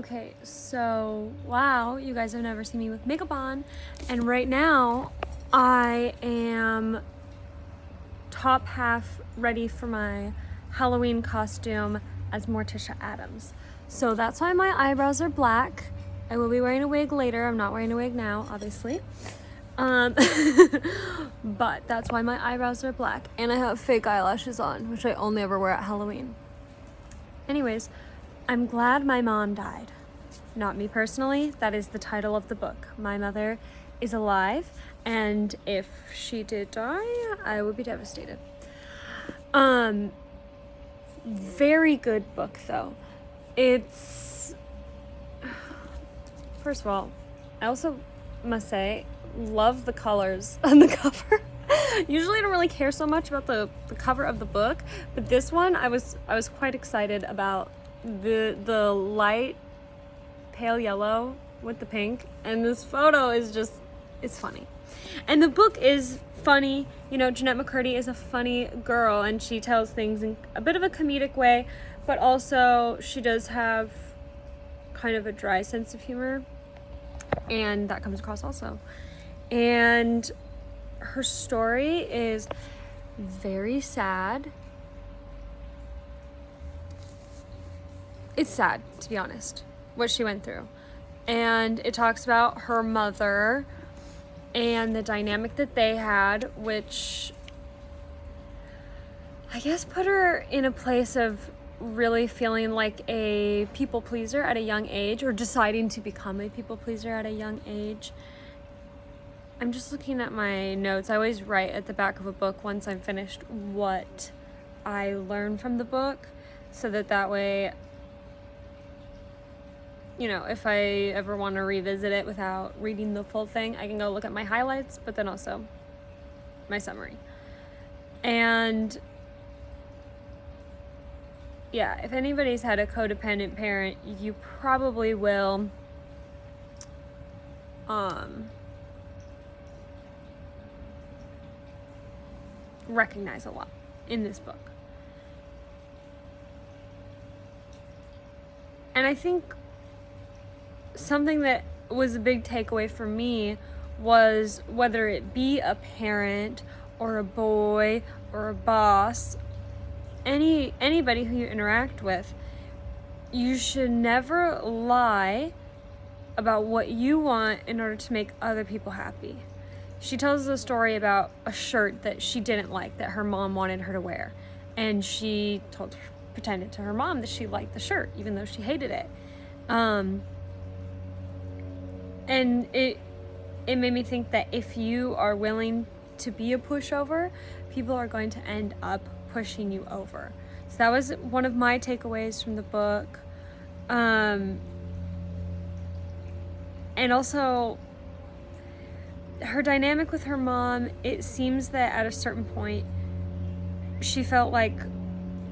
Okay, so wow, you guys have never seen me with makeup on, and right now I am top half ready for my Halloween costume as Morticia Addams. So that's why my eyebrows are black. I will be wearing a wig later. I'm not wearing a wig now, obviously. Um, but that's why my eyebrows are black, and I have fake eyelashes on, which I only ever wear at Halloween. Anyways, I'm glad my mom died. Not me personally, that is the title of the book. My mother is alive, and if she did die, I would be devastated. Very good book though. It's, first of all, I also must say, love the colors on the cover. Usually I don't really care so much about the cover of the book, but this one I was quite excited about the light pale yellow with the pink, and this photo is just, it's funny. And the book is funny. You know, Jennette Mccurdy is a funny girl, and she tells things in a bit of a comedic way, but also she does have kind of a dry sense of humor, and that comes across also. And her story is very sad. It's sad, to be honest, what she went through. And it talks about her mother and the dynamic that they had, which I guess put her in a place of really feeling like a people pleaser at a young age, or deciding to become a people pleaser at a young age. I'm just looking at my notes. I always write at the back of a book once I'm finished what I learned from the book, so that way, you know, if I ever want to revisit it without reading the full thing, I can go look at my highlights, but then also my summary. And yeah, if anybody's had a codependent parent, you probably will recognize a lot in this book. And I think something that was a big takeaway for me was, whether it be a parent or a boy or a boss, anybody who you interact with, you should never lie about what you want in order to make other people happy. She tells a story about a shirt that she didn't like, that her mom wanted her to wear, and she pretended to her mom that she liked the shirt even though she hated it. And it made me think that if you are willing to be a pushover, people are going to end up pushing you over. So that was one of my takeaways from the book. And also, her dynamic with her mom, it seems that at a certain point, she felt like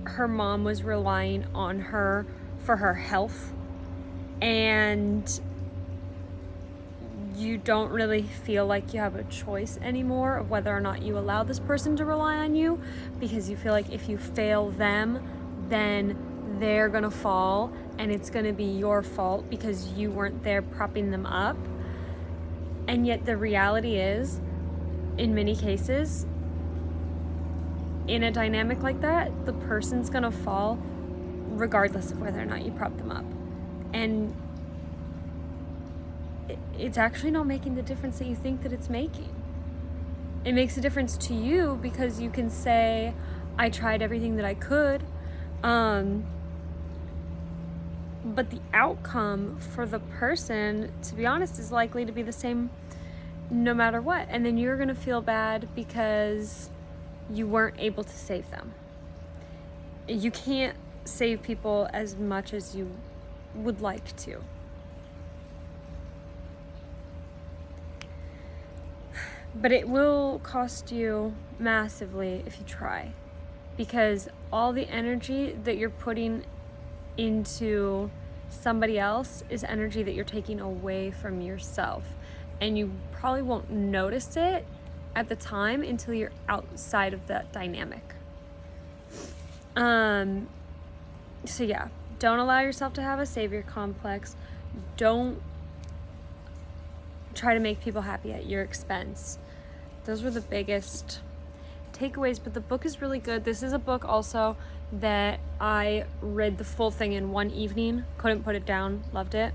her mom was relying on her for her health, and you don't really feel like you have a choice anymore of whether or not you allow this person to rely on you, because you feel like if you fail them, then they're gonna fall, and it's gonna be your fault because you weren't there propping them up. And yet the reality is, in many cases, in a dynamic like that, the person's gonna fall regardless of whether or not you prop them up. And it's actually not making the difference that you think that it's making. It makes a difference to you because you can say, I tried everything that I could, but the outcome for the person, to be honest, is likely to be the same no matter what. And then you're gonna feel bad because you weren't able to save them. You can't save people as much as you would like to. But it will cost you massively if you try, because all the energy that you're putting into somebody else is energy that you're taking away from yourself, and you probably won't notice it at the time until you're outside of that dynamic. So yeah, Don't allow yourself to have a savior complex. Don't try to make people happy at your expense. Those were the biggest takeaways, but the book is really good. This is a book also that I read the full thing in one evening. Couldn't put it down. Loved it.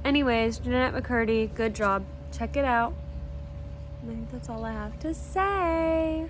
Anyways, Jennette Mccurdy, good job. Check it out. I think that's all I have to say.